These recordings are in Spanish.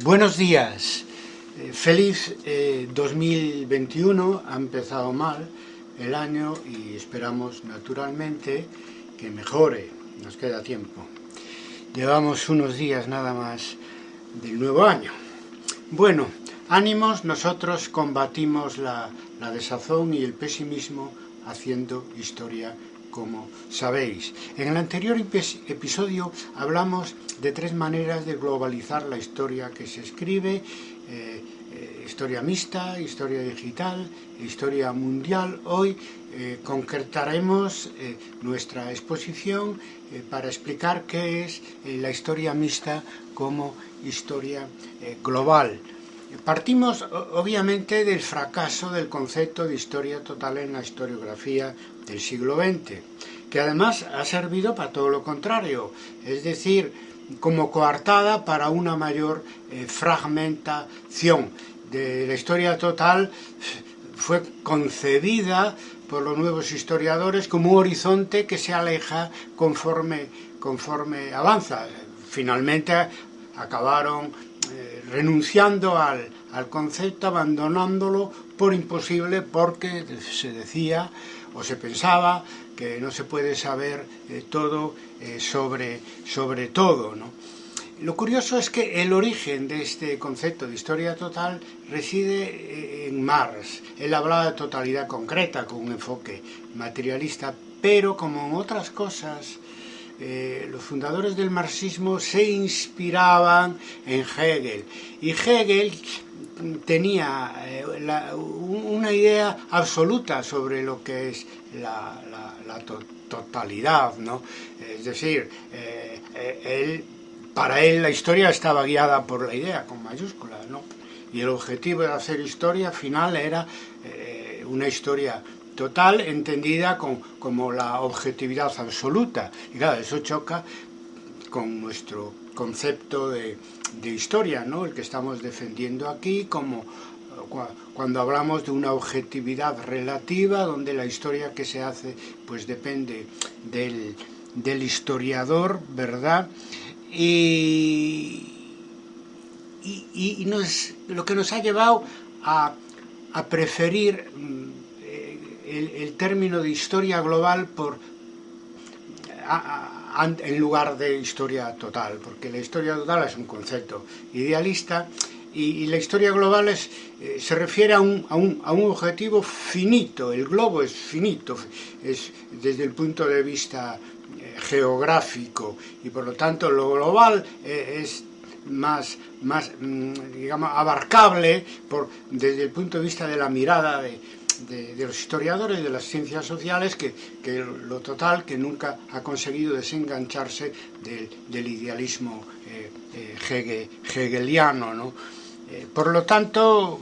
Buenos días, feliz 2021, ha empezado mal el año y esperamos naturalmente que mejore, nos queda tiempo. Llevamos unos días nada más del nuevo año. Bueno, ánimos, nosotros combatimos la desazón y el pesimismo haciendo historia, como sabéis. En el anterior episodio hablamos de 3 maneras de globalizar la historia que se escribe, historia mixta, historia digital, historia mundial. Hoy concretaremos nuestra exposición para explicar qué es la historia mixta como historia global. Partimos obviamente del fracaso del concepto de historia total en la historiografía del siglo XX, que además ha servido para todo lo contrario, es decir, como coartada para una mayor fragmentación. De la historia total fue concebida por los nuevos historiadores como un horizonte que se aleja conforme avanza. Finalmente acabaron renunciando al concepto, abandonándolo por imposible, porque se decía o se pensaba que no se puede saber todo sobre todo, ¿no? Lo curioso es que el origen de este concepto de historia total reside en Marx. Él hablaba de totalidad concreta con un enfoque materialista, pero como en otras cosas, los fundadores del marxismo se inspiraban en Hegel. Y Hegel tenía una idea absoluta sobre lo que es la totalidad, ¿no? Es decir, para él la historia estaba guiada por la idea, con mayúsculas, ¿no? Y el objetivo de hacer historia final era una historia total, entendida como la objetividad absoluta. Y claro, eso choca con nuestro concepto de historia, ¿no? El que estamos defendiendo aquí, como cuando hablamos de una objetividad relativa, donde la historia que se hace pues depende del historiador, ¿verdad? Y lo que nos ha llevado a preferir el término de historia global en lugar de historia total, porque la historia total es un concepto idealista y la historia global se refiere a un objetivo finito. El globo es finito, es desde el punto de vista geográfico, y por lo tanto lo global es más digamos, abarcable desde el punto de vista de la mirada de los historiadores de las ciencias sociales, que lo total, que nunca ha conseguido desengancharse del idealismo hegeliano, ¿no? Por lo tanto,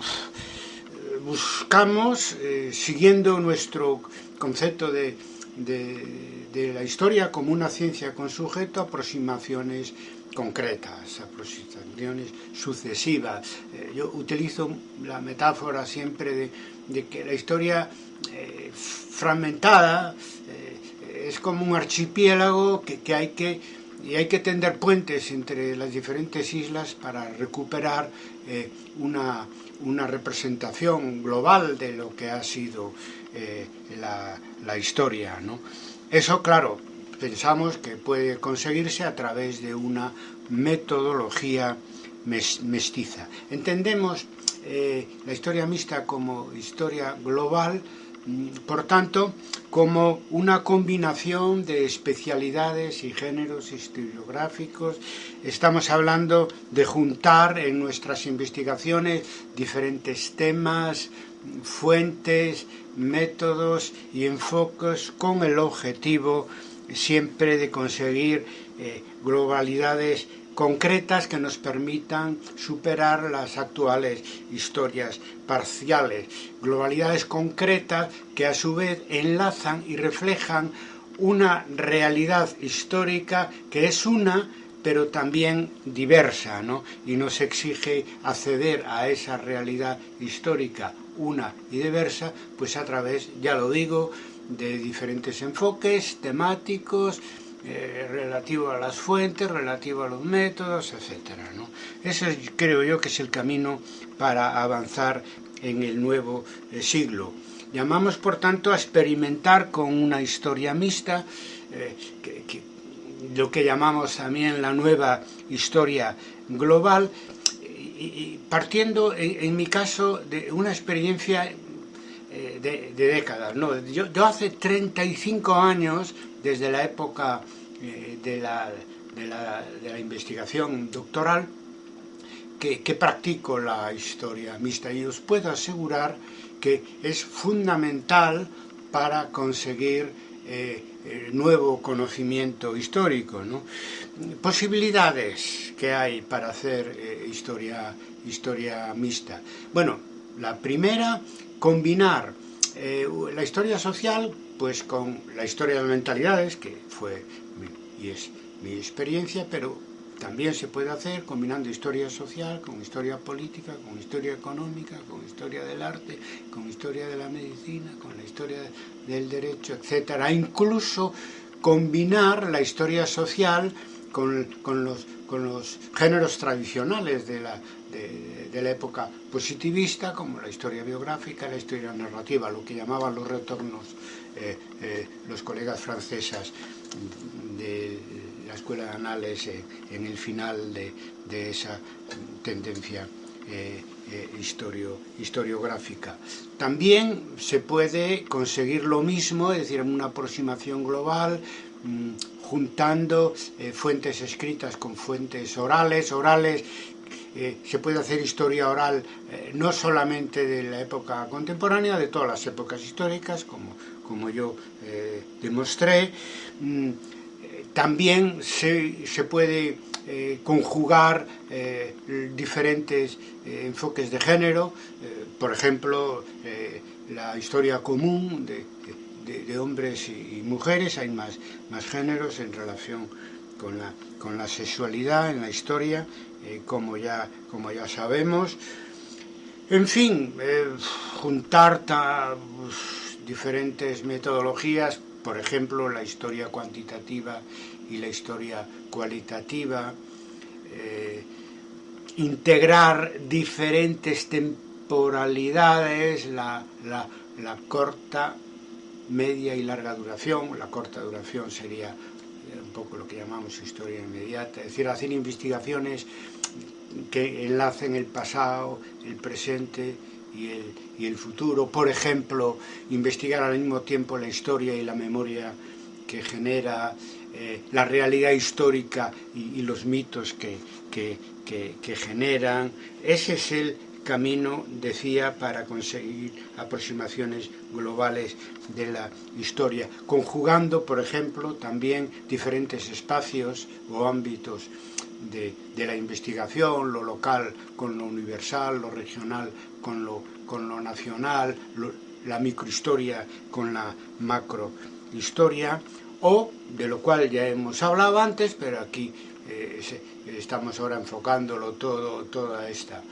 buscamos, siguiendo nuestro concepto de la historia como una ciencia con sujeto, aproximaciones concretas, aproximaciones sucesivas. Yo utilizo la metáfora siempre de que la historia fragmentada es como un archipiélago que hay que tender puentes entre las diferentes islas para recuperar una representación global de lo que ha sido la historia, ¿no? Eso, claro, pensamos que puede conseguirse a través de una metodología mestiza. Entendemos la historia mixta como historia global, por tanto, como una combinación de especialidades y géneros historiográficos. Estamos hablando de juntar en nuestras investigaciones diferentes temas, fuentes, métodos y enfoques con el objetivo siempre de conseguir globalidades concretas que nos permitan superar las actuales historias parciales, globalidades concretas que a su vez enlazan y reflejan una realidad histórica que es una, pero también diversa, ¿no? Y nos exige acceder a esa realidad histórica una y diversa, pues a través, ya lo digo, de diferentes enfoques temáticos relativo a las fuentes, relativo a los métodos, etcétera, ¿no? Eso creo yo que es el camino para avanzar en el nuevo siglo. Llamamos, por tanto, a experimentar con una historia mixta, lo que llamamos también la nueva historia global, y partiendo, en mi caso, de una experiencia de décadas, ¿no? Yo hace 35 años, desde la época de la investigación doctoral, que practico la historia mixta, y os puedo asegurar que es fundamental para conseguir nuevo conocimiento histórico, ¿no? Posibilidades que hay para hacer historia mixta. Bueno, la primera, combinar la historia social pues con la historia de las mentalidades, que fue y es mi experiencia, pero también se puede hacer combinando historia social con historia política, con historia económica, con historia del arte, con historia de la medicina, con la historia del derecho, etcétera. Incluso combinar la historia social con los géneros tradicionales de la época positivista, como la historia biográfica, la historia narrativa, lo que llamaban los retornos los colegas francesas de la Escuela de Anales en el final de esa tendencia historiográfica. También se puede conseguir lo mismo, es decir, una aproximación global, juntando fuentes escritas con fuentes orales. Se puede hacer historia oral no solamente de la época contemporánea, de todas las épocas históricas, como yo demostré. También se puede conjugar diferentes enfoques de género, por ejemplo, la historia común de hombres y mujeres. Hay más géneros en relación con la sexualidad en la historia, como ya sabemos. En fin, juntar diferentes metodologías, por ejemplo, la historia cuantitativa y la historia cualitativa, integrar diferentes temporalidades, la corta, media y larga duración. La corta duración sería un poco lo que llamamos historia inmediata, es decir, hacer investigaciones que enlacen el pasado, el presente y el futuro. Por ejemplo, investigar al mismo tiempo la historia y la memoria que genera la realidad histórica y los mitos que generan. Ese es el camino, decía, para conseguir aproximaciones globales de la historia, conjugando, por ejemplo, también diferentes espacios o ámbitos de la investigación, lo local con lo universal, lo regional con lo nacional, la microhistoria con la macrohistoria, o de lo cual ya hemos hablado antes, pero aquí estamos ahora enfocándolo toda esta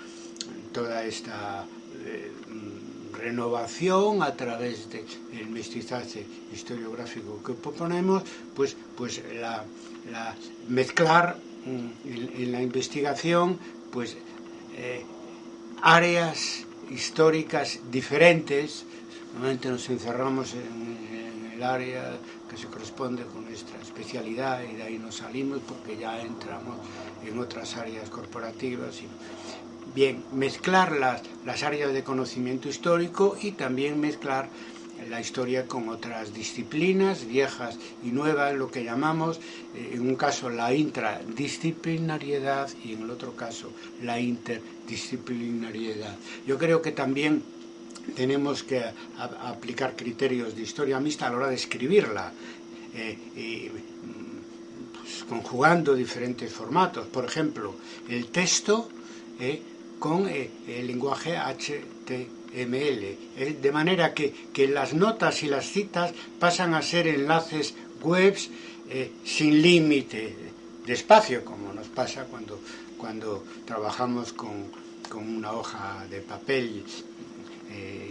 renovación a través del mestizaje historiográfico que proponemos, pues mezclar en la investigación pues áreas históricas diferentes. Normalmente nos encerramos en el área que se corresponde con nuestra especialidad y de ahí nos salimos porque ya entramos en otras áreas corporativas. Bien, mezclar las áreas de conocimiento histórico y también mezclar la historia con otras disciplinas viejas y nuevas, lo que llamamos en un caso la intradisciplinariedad y en el otro caso la interdisciplinariedad. Yo creo que también tenemos que aplicar criterios de historia mixta a la hora de escribirla, pues, conjugando diferentes formatos. Por ejemplo, el texto con el lenguaje HTML, de manera que las notas y las citas pasan a ser enlaces webs sin límite de espacio, como nos pasa cuando trabajamos con una hoja de papel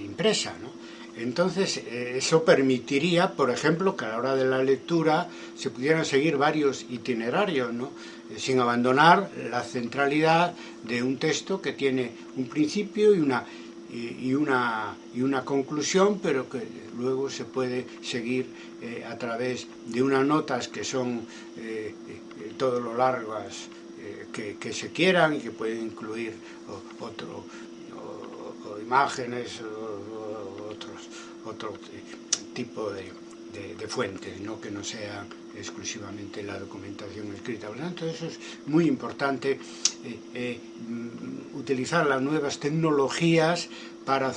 impresa, ¿no? Entonces, eso permitiría, por ejemplo, que a la hora de la lectura se pudieran seguir varios itinerarios, ¿no? Sin abandonar la centralidad de un texto que tiene un principio y una conclusión, pero que luego se puede seguir a través de unas notas que son todo lo largas que se quieran y que pueden incluir o imágenes o otro tipo de fuentes, ¿no? Que no sea exclusivamente la documentación escrita. Por lo tanto, eso es muy importante, utilizar las nuevas tecnologías para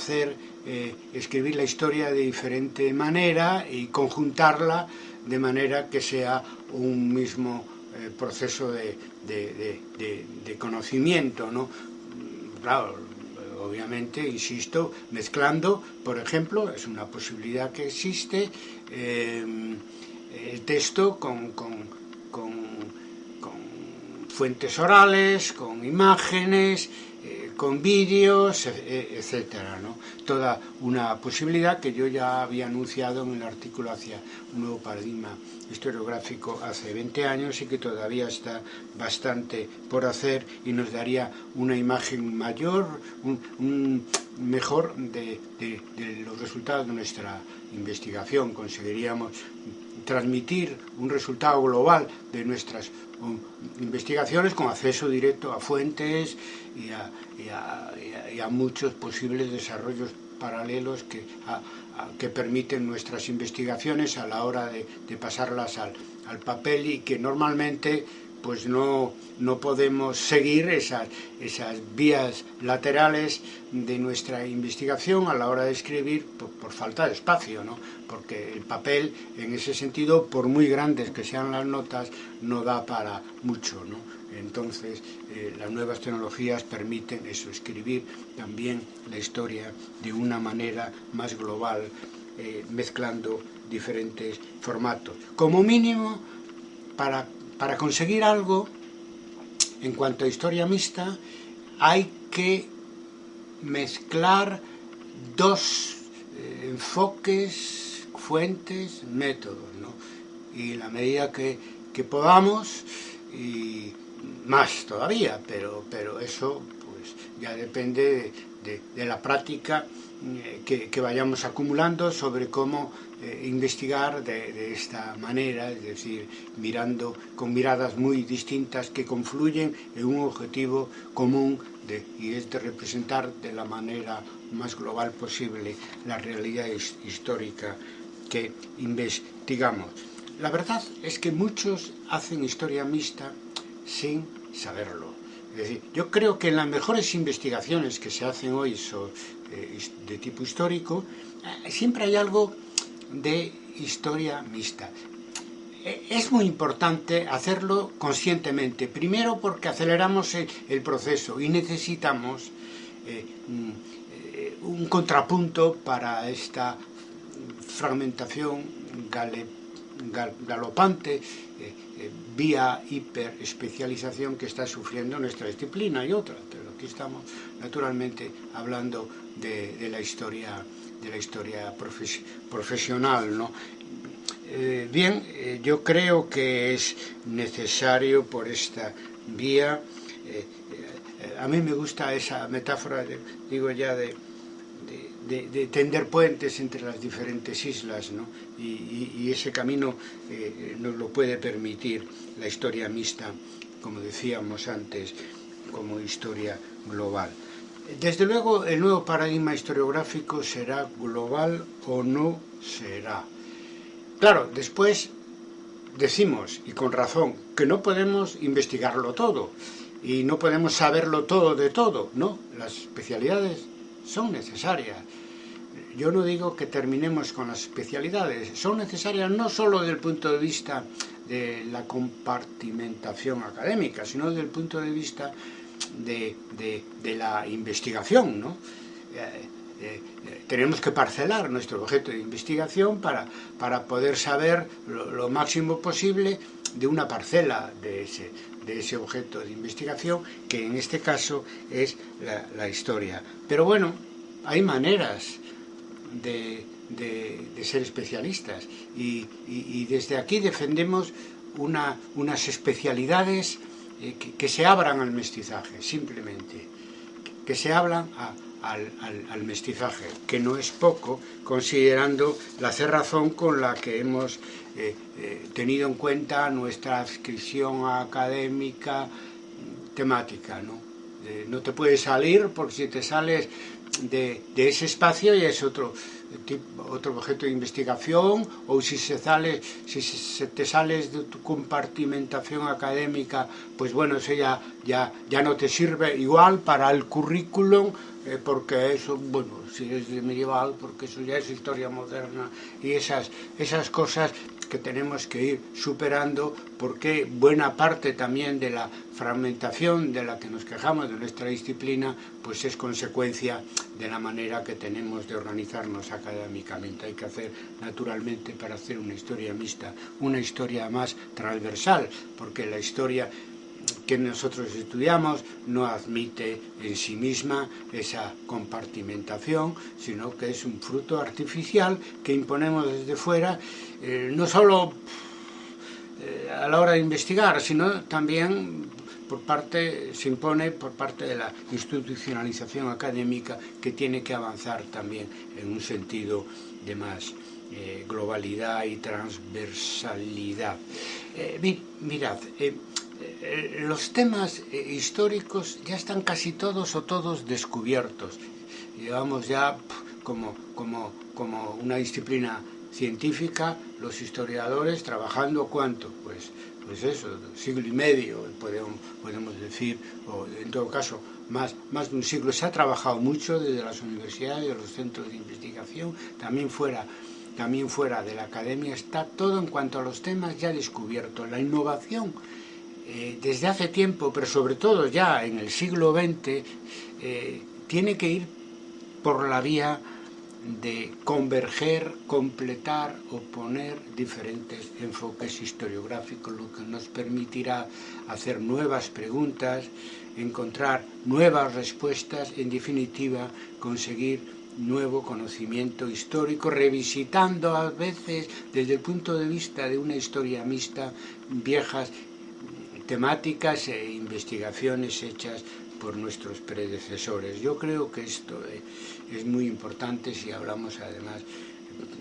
escribir la historia de diferente manera y conjuntarla de manera que sea un mismo proceso de conocimiento, ¿no? Claro, obviamente, insisto, mezclando, por ejemplo, es una posibilidad que existe, el texto con fuentes orales, con imágenes, con vídeos, etcétera, ¿no? Toda una posibilidad que yo ya había anunciado en el artículo hacia un nuevo paradigma historiográfico hace 20 años y que todavía está bastante por hacer y nos daría una imagen mayor, mejor de los resultados de nuestra investigación. Conseguiríamos transmitir un resultado global de nuestras investigaciones con acceso directo a fuentes y a muchos posibles desarrollos paralelos que permiten nuestras investigaciones a la hora de pasarlas al papel y que normalmente pues no podemos seguir esas vías laterales de nuestra investigación a la hora de escribir por falta de espacio, ¿no? Porque el papel, en ese sentido, por muy grandes que sean las notas, no da para mucho, ¿no? Entonces, las nuevas tecnologías permiten eso, escribir también la historia de una manera más global, mezclando diferentes formatos. Como mínimo, para conseguir algo, en cuanto a historia mixta, hay que mezclar dos enfoques, fuentes, métodos, ¿no? Y en la medida que podamos, y más todavía, pero eso pues ya depende de la práctica que vayamos acumulando sobre cómo investigar de esta manera, es decir, mirando con miradas muy distintas que confluyen en un objetivo común y es de representar de la manera más global posible la realidad histórica que investigamos. La verdad es que muchos hacen historia mixta sin saberlo. Es decir, yo creo que en las mejores investigaciones que se hacen hoy de tipo histórico, siempre hay algo de historia mixta. Es muy importante hacerlo conscientemente, primero porque aceleramos el proceso y necesitamos un contrapunto para esta fragmentación galopante, vía hiperespecialización que está sufriendo nuestra disciplina y otra, pero aquí estamos naturalmente hablando de la historia profesional, ¿no? Bien, yo creo que es necesario por esta vía, a mí me gusta esa metáfora, digo ya, de tender puentes entre las diferentes islas, ¿no? Y ese camino nos lo puede permitir la historia mixta, como decíamos antes, como historia global. Desde luego, el nuevo paradigma historiográfico será global o no será. Claro, después decimos, y con razón, que no podemos investigarlo todo y no podemos saberlo todo de todo, ¿no? Las especialidades son necesarias. Yo no digo que terminemos con las especialidades, son necesarias no solo desde el punto de vista de la compartimentación académica, sino desde el punto de vista de la investigación, ¿no? Tenemos que parcelar nuestro objeto de investigación para poder saber lo máximo posible de una parcela de ese objeto de investigación, que en este caso es la historia. Pero bueno, hay maneras de de ser especialistas. Y desde aquí defendemos unas especialidades que se abran al mestizaje, simplemente. Que se abran al mestizaje, que no es poco, considerando la cerrazón con la que hemos tenido en cuenta nuestra adscripción académica temática, ¿no? No te puedes salir, porque si te sales de ese espacio ya es otro objeto de investigación, o si se te sales de tu compartimentación académica, pues bueno, eso ya no te sirve igual para el currículum, porque eso, bueno, si es de medieval, porque eso ya es historia moderna, y esas cosas que tenemos que ir superando, porque buena parte también de la fragmentación de la que nos quejamos de nuestra disciplina, pues es consecuencia de la manera que tenemos de organizarnos académicamente. Hay que hacer, naturalmente, para hacer una historia mixta, una historia más transversal, porque la historia que nosotros estudiamos no admite en sí misma esa compartimentación, sino que es un fruto artificial que imponemos desde fuera, no solo a la hora de investigar, sino también se impone por parte de la institucionalización académica, que tiene que avanzar también en un sentido de más globalidad y transversalidad. Mirad, los temas históricos ya están casi todos o todos descubiertos. Llevamos ya como una disciplina científica, los historiadores trabajando ¿cuánto? Pues eso, siglo y medio, podemos decir, o en todo caso más de un siglo. Se ha trabajado mucho desde las universidades, los centros de investigación, también fuera de la academia. Está todo en cuanto a los temas ya descubierto. La innovación desde hace tiempo, pero sobre todo ya en el siglo XX, tiene que ir por la vía de converger, completar o poner diferentes enfoques historiográficos, lo que nos permitirá hacer nuevas preguntas, encontrar nuevas respuestas, en definitiva, conseguir nuevo conocimiento histórico, revisitando a veces desde el punto de vista de una historia mixta viejas temáticas e investigaciones hechas por nuestros predecesores. Yo creo que esto es muy importante si hablamos además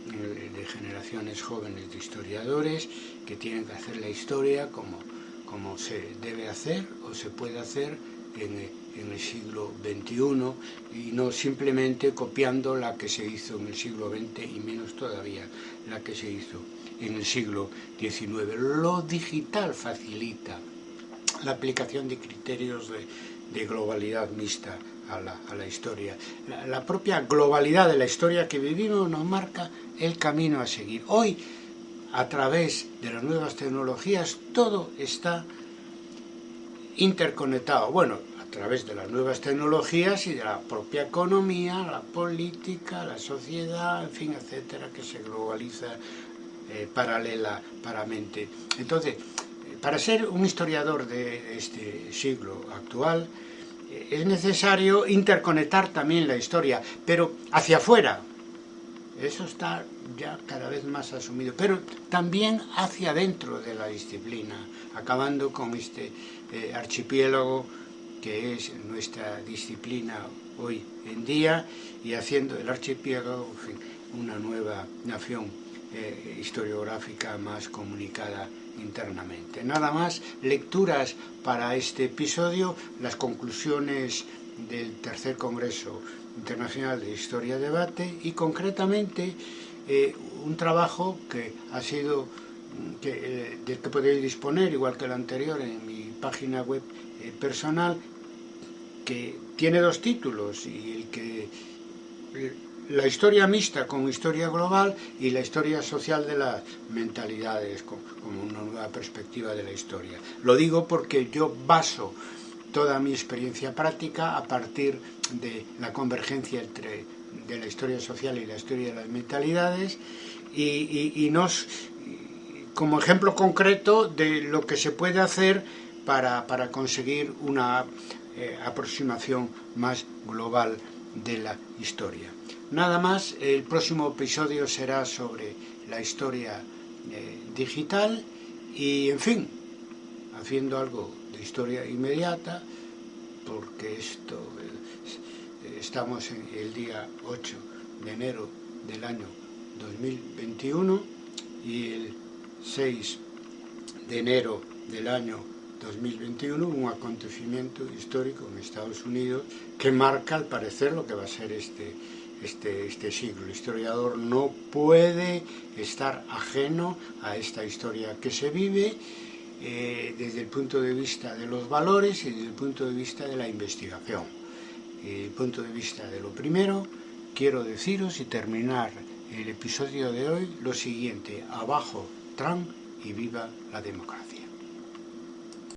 de generaciones jóvenes de historiadores que tienen que hacer la historia como se debe hacer o se puede hacer en el siglo XXI, y no simplemente copiando la que se hizo en el siglo XX, y menos todavía la que se hizo en el siglo XIX. Lo digital facilita la aplicación de criterios de globalidad mixta a la historia. La propia globalidad de la historia que vivimos nos marca el camino a seguir. Hoy, a través de las nuevas tecnologías, todo está interconectado. Bueno, a través de las nuevas tecnologías y de la propia economía, la política, la sociedad, en fin, etcétera, que se globaliza paralelamente. Entonces, para ser un historiador de este siglo actual, es necesario interconectar también la historia, pero hacia afuera. Eso está ya cada vez más asumido, pero también hacia adentro de la disciplina, acabando con este archipiélago que es nuestra disciplina hoy en día, y haciendo del archipiélago, en fin, una nueva nación historiográfica más comunicada internamente. Nada más, lecturas para este episodio, las conclusiones del tercer Congreso Internacional de Historia Debate, y concretamente un trabajo que ha sido del que podéis disponer, igual que el anterior, en mi página web personal, que tiene dos títulos, y la historia mixta como historia global, y la historia social de las mentalidades como una nueva perspectiva de la historia. Lo digo porque yo baso toda mi experiencia práctica a partir de la convergencia de la historia social y la historia de las mentalidades, y como ejemplo concreto de lo que se puede hacer para conseguir una aproximación más global de la historia. Nada más, el próximo episodio será sobre la historia digital y, en fin, haciendo algo de historia inmediata, porque estamos en el día 8 de enero del año 2021 y el 6 de enero del año 2021 un acontecimiento histórico en Estados Unidos que marca al parecer lo que va a ser este siglo. El historiador no puede estar ajeno a esta historia que se vive desde el punto de vista de los valores y desde el punto de vista de la investigación. Desde el punto de vista de lo primero, quiero deciros y terminar el episodio de hoy lo siguiente: abajo Trump y viva la democracia.